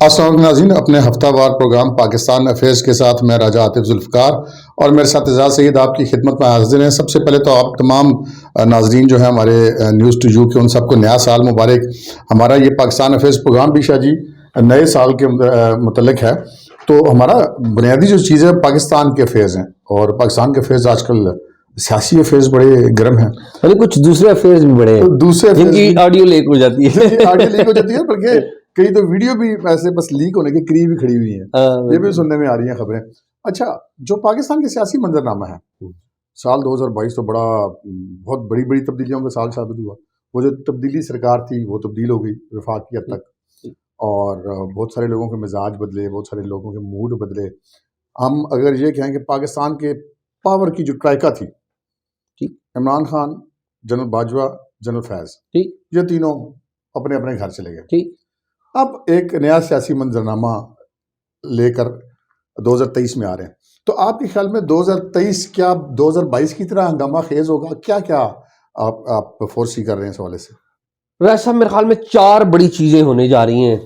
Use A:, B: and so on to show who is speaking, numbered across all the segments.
A: السلام علیکم ناظرین، اپنے ہفتہ وار پروگرام پاکستان افیئرز کے ساتھ میں راجہ عاطف ذوالفقار اور میرے ساتھ اعزاز سعید آپ کی خدمت میں حاضر ہیں۔ سب سے پہلے تو آپ تمام ناظرین جو ہیں ہمارے نیوز ٹو یو کے، ان سب کو نیا سال مبارک۔ ہمارا یہ پاکستان افیئرز پروگرام بھی شاہ جی نئے سال کے متعلق ہے، تو ہمارا بنیادی جو چیز ہے پاکستان کے افیئرز ہیں، اور پاکستان کے افیئرز آج کل سیاسی افیئرز بڑے گرم ہیں،
B: کچھ دوسرے افیئرز بھی بڑے ہیں،
A: دوسرے
B: جن کی آڈیو لیک ہو جاتی ہے
A: آڈیو لیک ہو جاتی ہے، بلکہ کئی تو ویڈیو بھی ایسے بس لیک ہونے کے قریب ہی کھڑی ہوئی ہیں، یہ بھی سننے میں آ رہی ہیں خبریں۔ اچھا، جو پاکستان کے سیاسی منظرنامہ ہے، سال 2022 تو بہت بڑی بڑی تبدیلیوں کا سال ثابت ہوا۔ وہ جو تبدیلی سرکار تھی وہ تبدیل ہو گئی وفاق کی حد تک، اور بہت سارے لوگوں کے مزاج بدلے، بہت سارے لوگوں کے موڈ بدلے۔ ہم اگر یہ کہیں کہ پاکستان کے پاور کی جو ٹرائکا تھی، عمران خان، جنرل باجوہ، جنرل فیض، یہ تینوں اپنے اپنے گھر چلے گئے۔ اب ایک نیا سیاسی منظرنامہ لے کر 2023 میں آ رہے ہیں، تو آپ کے خیال میں 2023 کیا 2022 کی طرح ہنگامہ خیز ہوگا؟ کیا کیا آپ فورسی کر رہے ہیں اس حوالے سے؟
B: راج صاحب، میرے خیال میں 4 بڑی چیزیں ہونے جا رہی ہیں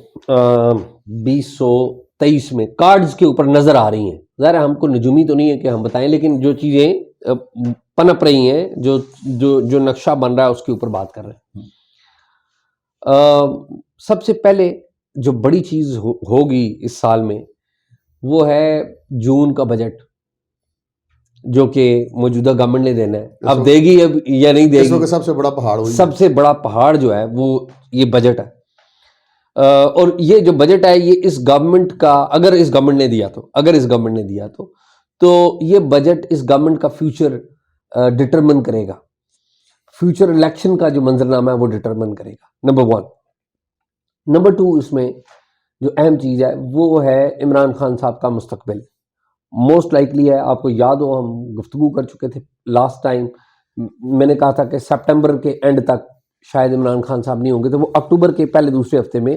B: 2023 میں، کارڈز کے اوپر نظر آ رہی ہیں۔ ظاہر ہے ہم کو نجومی تو نہیں ہے کہ ہم بتائیں، لیکن جو چیزیں پنپ رہی ہیں، جو نقشہ بن رہا ہے اس کے اوپر بات کر رہے ہیں۔ سب سے پہلے جو بڑی چیز ہوگی اس سال میں وہ ہے جون کا بجٹ، جو کہ موجودہ گورنمنٹ نے دینا ہے۔ اب دے گی اب یا نہیں دے گی،
A: سب سے بڑا پہاڑ
B: سب سے بڑا پہاڑ جو ہے وہ یہ بجٹ ہے۔ اور یہ جو بجٹ ہے یہ اس گورنمنٹ کا، اگر اس گورنمنٹ نے دیا تو یہ بجٹ اس گورنمنٹ کا فیوچر ڈٹرمن کرے گا، فیوچر الیکشن کا جو منظرنامہ ہے وہ ڈٹرمن کرے گا، نمبر 1۔ نمبر 2، اس میں جو اہم چیز ہے وہ ہے عمران خان صاحب کا مستقبل۔ موسٹ لائکلی ہے، آپ کو یاد ہو ہم گفتگو کر چکے تھے لاسٹ ٹائم، میں نے کہا تھا کہ سپٹمبر کے اینڈ تک شاید عمران خان صاحب نہیں ہوں گے، تو وہ اکتوبر کے پہلے دوسرے ہفتے میں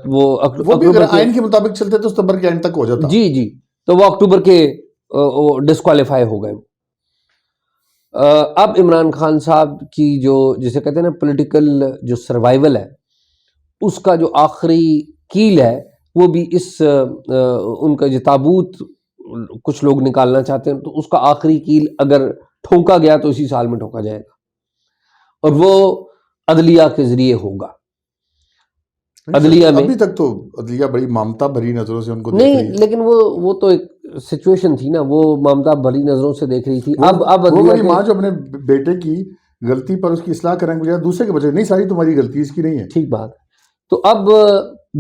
B: وہ
A: بھی اگر آئین کے مطابق چلتے تو ستمبر کے اینڈ تک ہو جاتا۔
B: جی، تو وہ اکتوبر کے ڈسکوالیفائی ہو گئے۔ اب عمران خان صاحب کی جو جسے کہتے ہیں نا پولیٹیکل جو سروائیول ہے، اس کا جو آخری کیل ہے وہ بھی ان کا جو تابوت کچھ لوگ نکالنا چاہتے ہیں، تو اس کا آخری کیل اگر ٹھوکا گیا تو اسی سال میں ٹھوکا جائے گا، اور وہ عدلیہ کے ذریعے ہوگا۔ عدلیہ میں
A: ابھی تک تو عدلیہ بڑی ممتا بھری نظروں سے ان کو
B: نہیں، لیکن وہ تو ایک سچویشن تھی نا، وہ ممتا بھری نظروں سے دیکھ رہی تھی۔ اب
A: وہ میری ماں جو اپنے بیٹے کی غلطی پر اس کی اصلاح کریں بجائے دوسرے کے بجائے، نہیں ساری تمہاری غلطی، اس کی نہیں ہے۔
B: ٹھیک بات۔ تو اب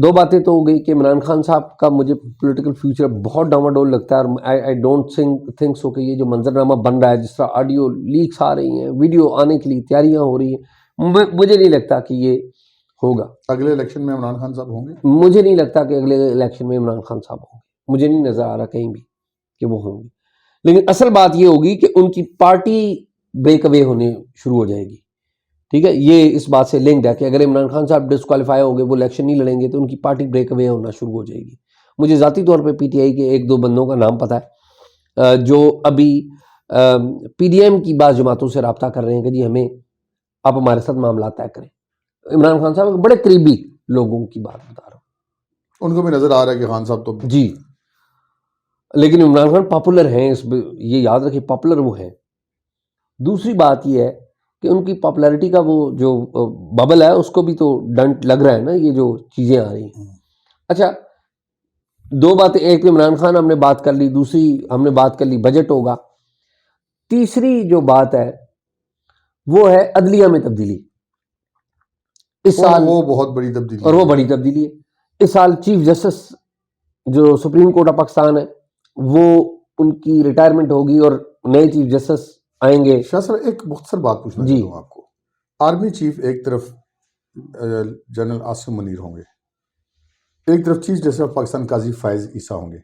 B: 2 باتیں تو ہو گئی کہ عمران خان صاحب کا مجھے پولیٹیکل فیوچر بہت ڈاواڈول لگتا ہے، اور آئی ڈونٹ تھنک سو کہ یہ جو منظرنامہ بن رہا ہے، جس طرح آڈیو لیکس آ رہی ہیں، ویڈیو آنے کے لیے تیاریاں ہو رہی ہیں، مجھے نہیں لگتا کہ یہ ہوگا۔
A: اگلے الیکشن میں عمران خان صاحب ہوں گے؟
B: مجھے نہیں لگتا کہ اگلے الیکشن میں عمران خان صاحب ہوں گے، مجھے نہیں نظر آ رہا کہیں بھی کہ وہ ہوں گے۔ لیکن اصل بات یہ ہوگی کہ ان کی پارٹی بریک اوے ہونے شروع ہو جائے گی، ٹھیک ہے؟ یہ اس بات سے لنکڈ ہے کہ اگر عمران خان صاحب ڈسکوالیفائی ہو گئے، وہ الیکشن نہیں لڑیں گے، تو ان کی پارٹی بریک اوے ہونا شروع ہو جائے گی۔ مجھے ذاتی طور پہ پی ٹی آئی کے 1-2 بندوں کا نام پتہ ہے جو ابھی پی ڈی ایم کی بعض جماعتوں سے رابطہ کر رہے ہیں کہ جی ہمیں آپ ہمارے ساتھ معاملات طے کریں۔ عمران خان صاحب بڑے قریبی لوگوں کی بات بتا رہا ہوں،
A: ان کو بھی نظر آ رہا ہے کہ خان صاحب تو
B: جی، لیکن عمران خان پاپولر ہیں، یہ یاد رکھیں پاپولر وہ ہیں۔ دوسری بات یہ ہے کہ ان کی پاپولیرٹی کا وہ جو ببل ہے اس کو بھی تو ڈنٹ لگ رہا ہے نا، یہ جو چیزیں آ رہی ہیں۔ اچھا، 2 باتیں، ایک عمران خان ہم نے بات کر لی، دوسری ہم نے بات کر لی بجٹ ہوگا۔ تیسری جو بات ہے وہ ہے عدلیہ میں تبدیلی اس سال،
A: وہ بہت بڑی تبدیلی،
B: اور وہ بڑی تبدیلی ہے اس سال۔ چیف جسٹس جو سپریم کورٹ آف پاکستان ہے وہ ان کی ریٹائرمنٹ ہوگی اور نئے چیف جسٹس آئیں گے۔
A: شاہ سر ایک مختصر بات پوچھنا چاہتا ہوں آپ کو۔ آرمی چیف ایک طرف جنرل عاصم منیر ہوں گے، ایک طرف چیف جسٹس آف پاکستان قاضی فائز عیسیٰ ہوں گے،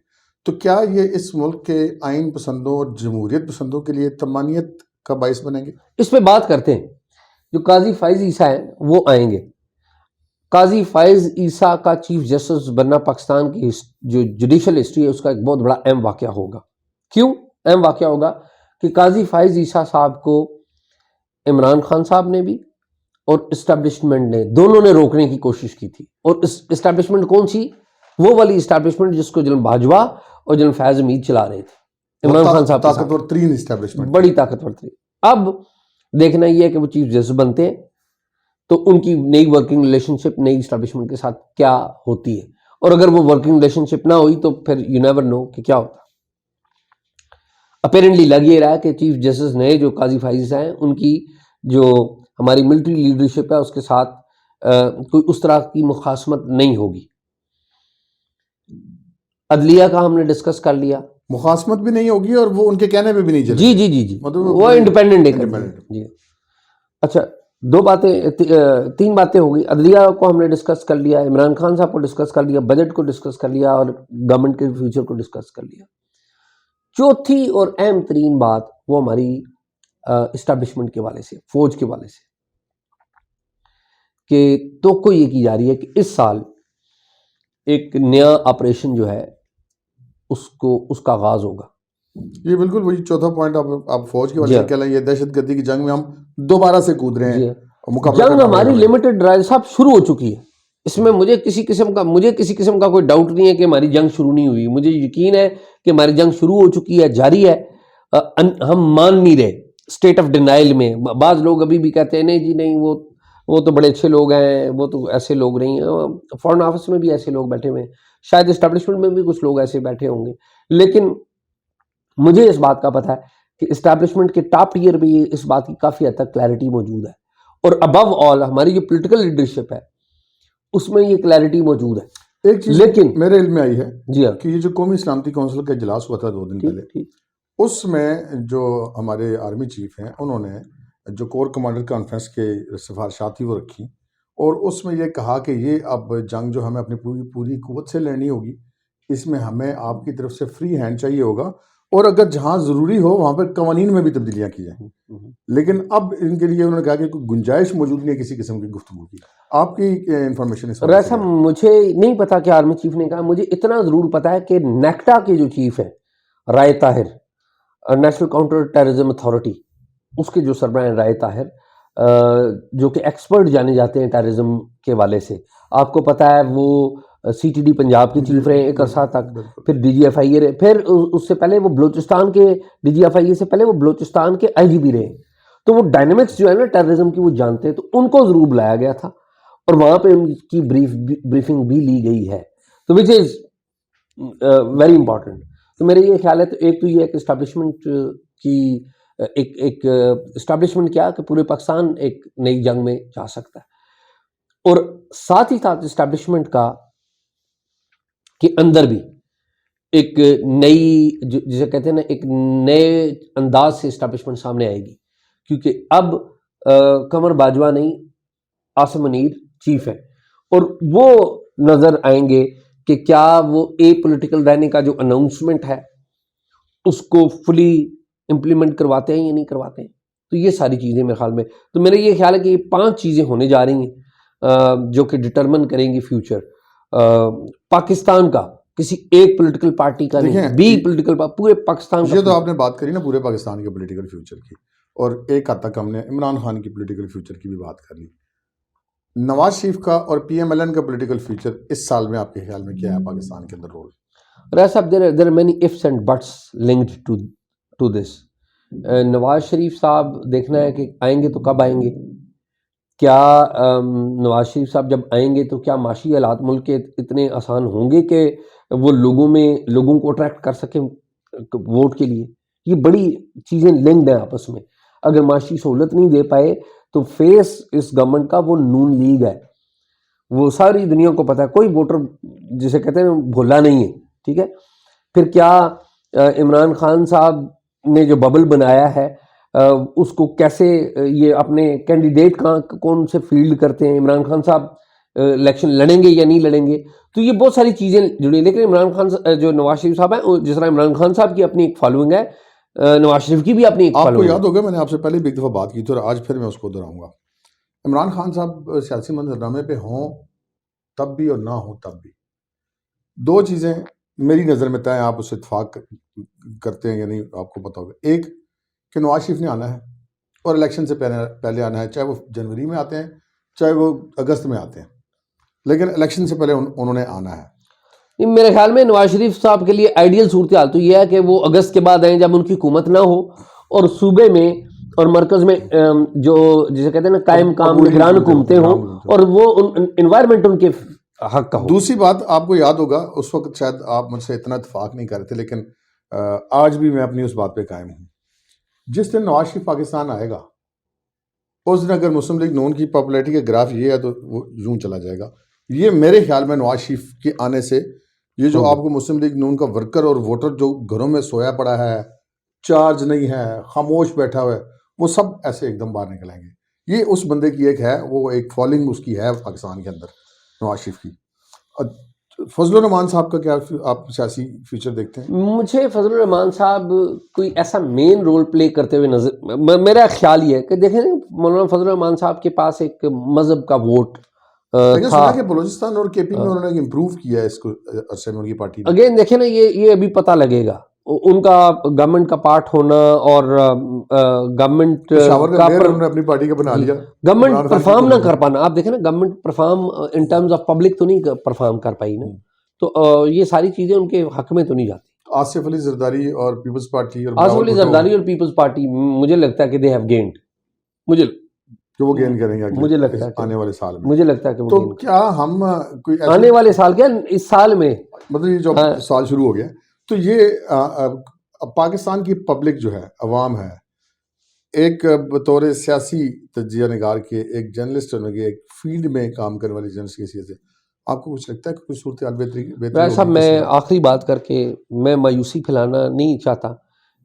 A: تو کیا یہ اس ملک کے آئین پسندوں اور جمہوریت پسندوں کے لیے طمانینت کا باعث بنیں گے؟
B: اس پہ بات کرتے ہیں۔ جو قاضی فائز عیسیٰ ہیں وہ آئیں گے۔ قاضی فائز عیسیٰ کا چیف جسٹس بننا پاکستان کی جو جوڈیشل ہسٹری ہے اس کا ایک بہت بڑا اہم واقعہ ہوگا۔ کیوں اہم واقعہ ہوگا؟ کہ قاضی فائز عیسیٰ صاحب کو عمران خان صاحب نے بھی اور اسٹیبلشمنٹ نے، دونوں نے روکنے کی کوشش کی تھی۔ اور اسٹیبلشمنٹ کون سی؟ وہ والی اسٹیبلشمنٹ جس کو جنرل باجوہ اور جنرل فیض حمید چلا رہے تھے، عمران خان صاحب
A: طاقتور ترین اسٹیبلشمنٹ،
B: بڑی طاقتور تھی. اب دیکھنا یہ ہے کہ وہ چیف جسٹس بنتے ہیں تو ان کی نئی ورکنگ ریلیشن شپ نئی اسٹیبلشمنٹ کے ساتھ کیا ہوتی ہے، اور اگر وہ ورکنگ ریلیشن شپ نہ ہوئی تو پھر یو نیور نو کہ کیا ہوتا. اپیرنٹلی لگ یہ رہا ہے کہ چیف جسٹس نئے جو قاضی فائز ہیں ان کی جو ہماری ملٹری لیڈرشپ ہے اس کے ساتھ کوئی اس طرح کی مخاصمت نہیں ہوگی. عدلیہ کا ہم نے ڈسکس کر لیا،
A: مخاصمت بھی نہیں ہوگی اور وہ ان کے کہنے پہ بھی نہیں چلے.
B: جی جی جی جی،
A: مطلب
B: وہ انڈیپینڈنٹ جی. اچھا، تین باتیں ہو گئی. عدلیہ کو ہم نے ڈسکس کر لیا، عمران خان صاحب کو ڈسکس کر لیا، بجٹ کو ڈسکس کر لیا، اور گورنمنٹ کے فیوچر کو ڈسکس کر لیا. چوتھی اور اہم ترین بات وہ ہماری اسٹیبلشمنٹ کے والے سے، فوج کے والے سے، کہ توقع یہ کی جا رہی ہے کہ اس سال ایک نیا آپریشن جو ہے اس کا آغاز ہوگا.
A: یہ بالکل وہی چوتھا پوائنٹ آپ فوج کے والے سے کہہ لیں، یہ دہشت گردی کی جنگ میں ہم دوبارہ سے کود رہے ہیں.
B: جنگ ہماری لمیٹڈ رائے صاحب شروع ہو چکی ہے. اس میں مجھے کسی قسم کا کوئی ڈاؤٹ نہیں ہے کہ ہماری جنگ شروع نہیں ہوئی. مجھے یقین ہے کہ ہماری جنگ شروع ہو چکی ہے، جاری ہے. ہم مان نہیں رہے، اسٹیٹ آف ڈینائل میں. بعض لوگ ابھی بھی کہتے ہیں نہیں جی نہیں، وہ تو بڑے اچھے لوگ ہیں، وہ تو ایسے لوگ نہیں ہیں. فارن آفس میں بھی ایسے لوگ بیٹھے ہوئے ہیں، شاید اسٹیبلشمنٹ میں بھی کچھ لوگ ایسے بیٹھے ہوں گے. لیکن مجھے اس بات کا پتہ ہے کہ اسٹیبلشمنٹ کے ٹاپ ٹیئر پہ اس بات کی کافی حد تک کلیئرٹی موجود ہے، اور ابو آل ہماری جو پولیٹیکل لیڈرشپ ہے اس میں یہ کلیئرٹی موجود ہے.
A: ایک چیز
B: لیکن
A: میرے علم میں آئی ہے
B: جی ہاں
A: کہ یہ جو قومی سلامتی کونسل کا اجلاس ہوا تھا 2 دن پہلے، اس میں جو ہمارے آرمی چیف ہیں انہوں نے جو کور کمانڈر کانفرنس کے سفارشات تھی وہ رکھی، اور اس میں یہ کہا کہ یہ اب جنگ جو ہمیں اپنی پوری قوت سے لڑنی ہوگی، اس میں ہمیں آپ کی طرف سے فری ہینڈ چاہیے ہوگا، اور اگر جہاں ضروری ہو وہاں پر قوانین میں بھی تبدیلیاں کی جائیں. لیکن اب ان کے لیے انہوں نے کہا کہ کوئی گنجائش موجود نہیں ہے کسی قسم کی گفتگو کی. آپ کی انفارمیشن اس
B: ایسا مجھے نہیں پتا کہ آرمی چیف نے کہا. مجھے اتنا ضرور پتا ہے کہ نیکٹا کے جو چیف ہیں Rai Tahir, national counter terrorism authority, اس کے جو سربراہ ہیں رائے طاہر، جو کہ ایکسپرٹ جانے جاتے ہیں ٹیررزم کے والے سے. آپ کو پتا ہے وہ سی ٹی ڈی پنجاب کے چیف رہے ایک عرصہ تک، پھر ڈی جی ایف آئی اے رہے، پھر اس سے پہلے وہ بلوچستان کے ڈی جی ایف آئی اے سے پہلے وہ بلوچستان کے آئی جی بھی رہے. تو وہ ڈائنامکس جو ہے نا ٹیررزم کی وہ جانتے ہیں. تو ان کو ضرور بلایا گیا تھا اور وہاں پہ ان کی بریفنگ بھی لی گئی ہے، تو وچ از ویری امپورٹنٹ. تو میرے یہ خیال ہے تو ایک تو یہ ہے کہ اسٹیبلشمنٹ کی ایک اسٹیبلشمنٹ کیا کہ پورے پاکستان ایک نئی جنگ میں جا سکتا ہے، اور ساتھ ہی ساتھ اسٹیبلشمنٹ کا کے اندر بھی ایک نئی جسے کہتے ہیں نا ایک نئے انداز سے اسٹیبلشمنٹ سامنے آئے گی. کیونکہ اب قمر باجوہ نہیں، عاصم منیر چیف ہے، اور وہ نظر آئیں گے کہ کیا وہ اے پولیٹیکل رہنے کا جو اناؤنسمنٹ ہے اس کو فلی امپلیمنٹ کرواتے ہیں یا نہیں کرواتے ہیں. تو یہ ساری چیزیں میرے خیال میں، تو میرا یہ خیال ہے کہ یہ 5 چیزیں ہونے جا رہی ہیں جو کہ ڈٹرمن کریں گی فیوچر پاکستان کا. کسی ایک پولیٹیکل پارٹی کا نہیں، بی پولیٹیکل پورے پاکستان کا.
A: یہ تو آپ نے بات کری نا پورے پاکستان کے پولیٹیکل فیوچر کی، اور ایک حد تک ہم نے عمران خان کی پولیٹیکل فیوچر کی بھی بات کر لی. نواز شریف کا اور پی ایم ایل این کا پولیٹیکل فیوچر اس سال میں آپ کے خیال میں کیا ہے پاکستان کے اندر رول؟
B: صاحب there are many ifs and buts linked to this. Nawaz Sharif صاحب دیکھنا ہے کہ آئیں گے تو کب آئیں گے. کیا نواز شریف صاحب جب آئیں گے تو کیا معاشی حالات ملک کے اتنے آسان ہوں گے کہ وہ لوگوں کو اٹریکٹ کر سکیں ووٹ کے لیے؟ یہ بڑی چیزیں لنکڈ ہیں آپس میں. اگر معاشی سہولت نہیں دے پائے تو فیس اس گورنمنٹ کا وہ نون لیگ ہے. وہ ساری دنیا کو پتہ ہے، کوئی ووٹر جسے کہتے ہیں بھولا نہیں ہے. ٹھیک ہے، پھر کیا عمران خان صاحب نے جو ببل بنایا ہے اس کو کیسے یہ اپنے کینڈیڈیٹ کون سے فیلڈ کرتے ہیں؟ عمران خان صاحب الیکشن لڑیں گے یا نہیں لڑیں گے؟ تو یہ بہت ساری چیزیں جڑی. لیکن عمران خان جو نواز شریف صاحب ہیں، جس طرح عمران خان صاحب کی اپنی ایک فالوئنگ ہے، نواز شریف کی بھی اپنی ایک فالوئنگ ہے.
A: آپ کو یاد ہوگا میں نے آپ سے پہلے بھی ایک دفعہ بات کی تھی اور آج پھر میں اس کو دہراؤں گا. عمران خان صاحب سیاسی منظرنامے پہ ہوں تب بھی اور نہ ہوں تب بھی 2 چیزیں میری نظر میں طے ہیں. آپ اس سے اتفاق کرتے ہیں یا نہیں آپ کو پتہ ہوگا. ایک کہ نواز شریف نے آنا ہے اور الیکشن سے پہلے آنا ہے، چاہے وہ جنوری میں آتے ہیں چاہے وہ اگست میں آتے ہیں، لیکن الیکشن سے پہلے انہوں نے آنا ہے.
B: میرے خیال میں نواز شریف صاحب کے لیے آئیڈیل صورتحال تو یہ ہے کہ وہ اگست کے بعد آئیں جب ان کی حکومت نہ ہو اور صوبے میں اور مرکز میں جو جسے کہتے ہیں نا قائم کام نگران حکومتیں ہوں اور وہ انوائرمنٹ ان کے حق کا ہو.
A: دوسری بات آپ کو یاد ہوگا اس وقت شاید آپ مجھ سے اتنا اتفاق نہیں کر رہے تھے، لیکن آج بھی میں اپنی اس بات پہ قائم ہوں. جس دن نواز شریف پاکستان آئے گا اس دن اگر مسلم لیگ نون کی پاپولیرٹی کا گراف یہ ہے تو وہ یوں چلا جائے گا. یہ میرے خیال میں نواز شریف کے آنے سے یہ جو آپ کو مسلم لیگ نون کا ورکر اور ووٹر جو گھروں میں سویا پڑا ہے، چارج نہیں ہے، خاموش بیٹھا ہوا ہے، وہ سب ایسے ایک دم باہر نکل آئیں گے. یہ اس بندے کی ایک ہے، وہ ایک فالنگ اس کی ہے پاکستان کے اندر نواز شریف کی. فضل الرحمان صاحب کا کیا آپ سیاسی فیوچر دیکھتے ہیں؟
B: مجھے فضل الرحمان صاحب کوئی ایسا مین رول پلے کرتے ہوئے نظر، میرا خیال یہ ہے کہ دیکھیں مولانا فضل الرحمان صاحب کے پاس ایک مذہب کا ووٹ
A: لیکن سنا کہ بلوچستان اور کے پی میں انہوں نے امپروو کیا ہے اس کو عرصے میں ان کی پارٹی نے.
B: اگین دیکھیں نا یہ ابھی پتہ لگے گا ان کا گورنمنٹ کا پارٹ ہونا اور گورنمنٹ
A: اپنی پارٹی کا بنا لیا،
B: گورنمنٹ پرفارم نہ کر پانا. آپ دیکھیں نا government perform in terms of public تو نہیں پرفارم کر پائی نا، تو یہ ساری چیزیں ان کے حق میں تو نہیں جاتی.
A: آصف علی زرداری اور پیپلز پارٹی
B: آصف علی زرداری اور پیپلز پارٹی مجھے لگتا ہے کہ دے ہیو گینڈ، مجھے
A: کہ وہ گین کریں گے
B: مجھے لگتا ہے
A: آنے والے سال میں.
B: مجھے لگتا ہے کہ
A: تو کیا ہم کوئی
B: آنے والے سال کیا اس سال میں
A: مطلب یہ جو سال شروع ہو گیا تو یہ پاکستان کی پبلک جو ہے، عوام ہے، ایک بطور سیاسی تجزیہ نگار کے، ایک جرنلسٹ ہونے کے، ایک فیلڈ میں کام کرنے والی جرنلسٹ کی حیثیت سے آپ کو کچھ لگتا ہے کہ کوئی صورتحال بہتری
B: صاحب؟ میں آخری بات کر کے میں مایوسی پھیلانا نہیں چاہتا،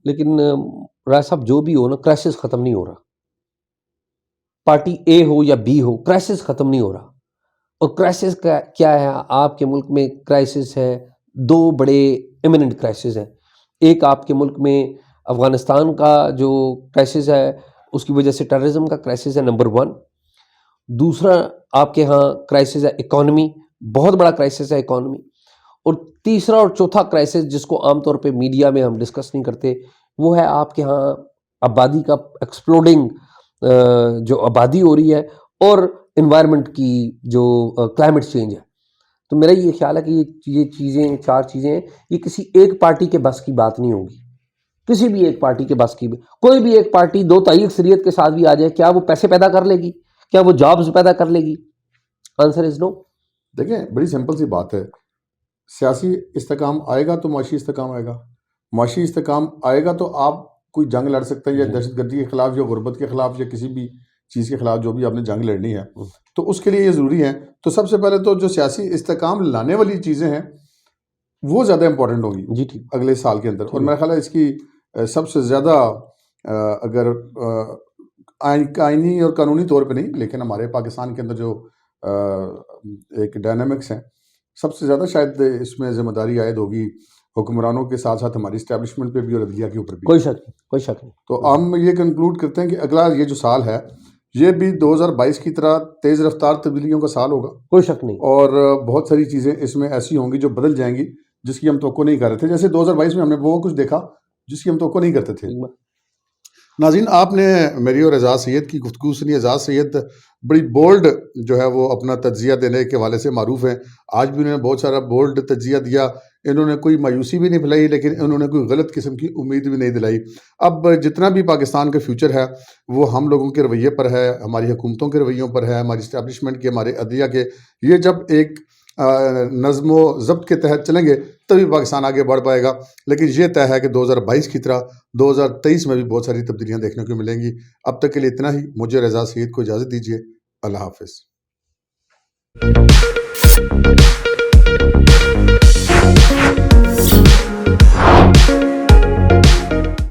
B: لیکن رائے صاحب جو بھی ہو نا، کرائسس ختم نہیں ہو رہا. پارٹی اے ہو یا بی ہو، کرائسس ختم نہیں ہو رہا. اور کرائسس کیا ہے آپ کے ملک میں؟ کرائسس ہے دو بڑے ایمیننٹ کرائسس ہیں. ایک آپ کے ملک میں افغانستان کا جو کرائسس ہے اس کی وجہ سے ٹیررزم کا کرائسس ہے نمبر 1. دوسرا آپ کے ہاں کرائسس ہے اکانومی، بہت بڑا کرائسس ہے اکانومی. اور تیسرا اور چوتھا کرائسس جس کو عام طور پہ میڈیا میں ہم ڈسکس نہیں کرتے، وہ ہے آپ کے ہاں آبادی کا ایکسپلوڈنگ، جو آبادی ہو رہی ہے، اور انوائرمنٹ کی جو کلائمیٹ چینج ہے. تو میرا یہ خیال ہے کہ یہ چیزیں، 4 چیزیں ہیں، یہ کسی ایک پارٹی کے بس کی بات نہیں ہوگی. کسی بھی ایک پارٹی کے بس کی، کوئی بھی ایک پارٹی 2 تائی اکثریت کے ساتھ بھی آ جائے، کیا وہ پیسے پیدا کر لے گی؟ کیا وہ جابز پیدا کر لے گی؟ آنسر از نو.
A: دیکھیں بڑی سمپل سی بات ہے، سیاسی استحکام آئے گا تو معاشی استحکام آئے گا، معاشی استحکام آئے گا تو آپ کوئی جنگ لڑ سکتے ہیں، یا دہشت گردی کے خلاف، یا غربت کے خلاف، یا کسی بھی چیز کے خلاف جو بھی آپ نے جنگ لڑنی ہے، تو اس کے لیے یہ ضروری ہے. تو سب سے پہلے تو جو سیاسی استحکام لانے والی چیزیں ہیں وہ زیادہ امپورٹنٹ ہوگی
B: جی ٹھیک
A: اگلے سال کے اندر. اور میرا خیال ہے اس کی سب سے زیادہ اگر آئینی اور قانونی طور پہ نہیں، لیکن ہمارے پاکستان کے اندر جو ایک ڈائنامکس ہیں، سب سے زیادہ شاید اس میں ذمہ داری عائد ہوگی حکمرانوں کے ساتھ ساتھ ہماری اسٹیبلشمنٹ پہ بھی اور عدلیہ کے اوپر بھی.
B: کوئی شک نہیں.
A: تو ہم یہ کنکلوڈ کرتے ہیں کہ اگلا یہ جو سال ہے یہ بھی 2022 کی طرح تیز رفتار تبدیلیوں کا سال ہوگا.
B: کوئی شک نہیں.
A: اور بہت ساری چیزیں اس میں ایسی ہوں گی جو بدل جائیں گی جس کی ہم توقع نہیں کر رہے تھے. جیسے 2022 میں ہم نے وہ کچھ دیکھا جس کی ہم توقع نہیں کرتے تھے. ناظرین، آپ نے میری اور اعزاز سید کی گفتگو سنی. اعزاز سید بڑی بولڈ جو ہے وہ اپنا تجزیہ دینے کے حوالے سے معروف ہیں. آج بھی انہوں نے بہت سارا بولڈ تجزیہ دیا. انہوں نے کوئی مایوسی بھی نہیں پھیلائی، لیکن انہوں نے کوئی غلط قسم کی امید بھی نہیں دلائی. اب جتنا بھی پاکستان کا فیوچر ہے وہ ہم لوگوں کے رویے پر ہے، ہماری حکومتوں کے رویوں پر ہے، ہماری اسٹیبلشمنٹ کے، ہمارے عدلیہ کے. یہ جب ایک نظم و ضبط کے تحت چلیں گے تبھی پاکستان آگے بڑھ پائے گا. لیکن یہ طے ہے کہ 2022 کی طرح 2023 میں بھی بہت ساری تبدیلیاں دیکھنے کو ملیں گی. اب تک کے لیے اتنا ہی. مجھے اور اعزاز سید کو اجازت دیجیے. اللہ حافظ.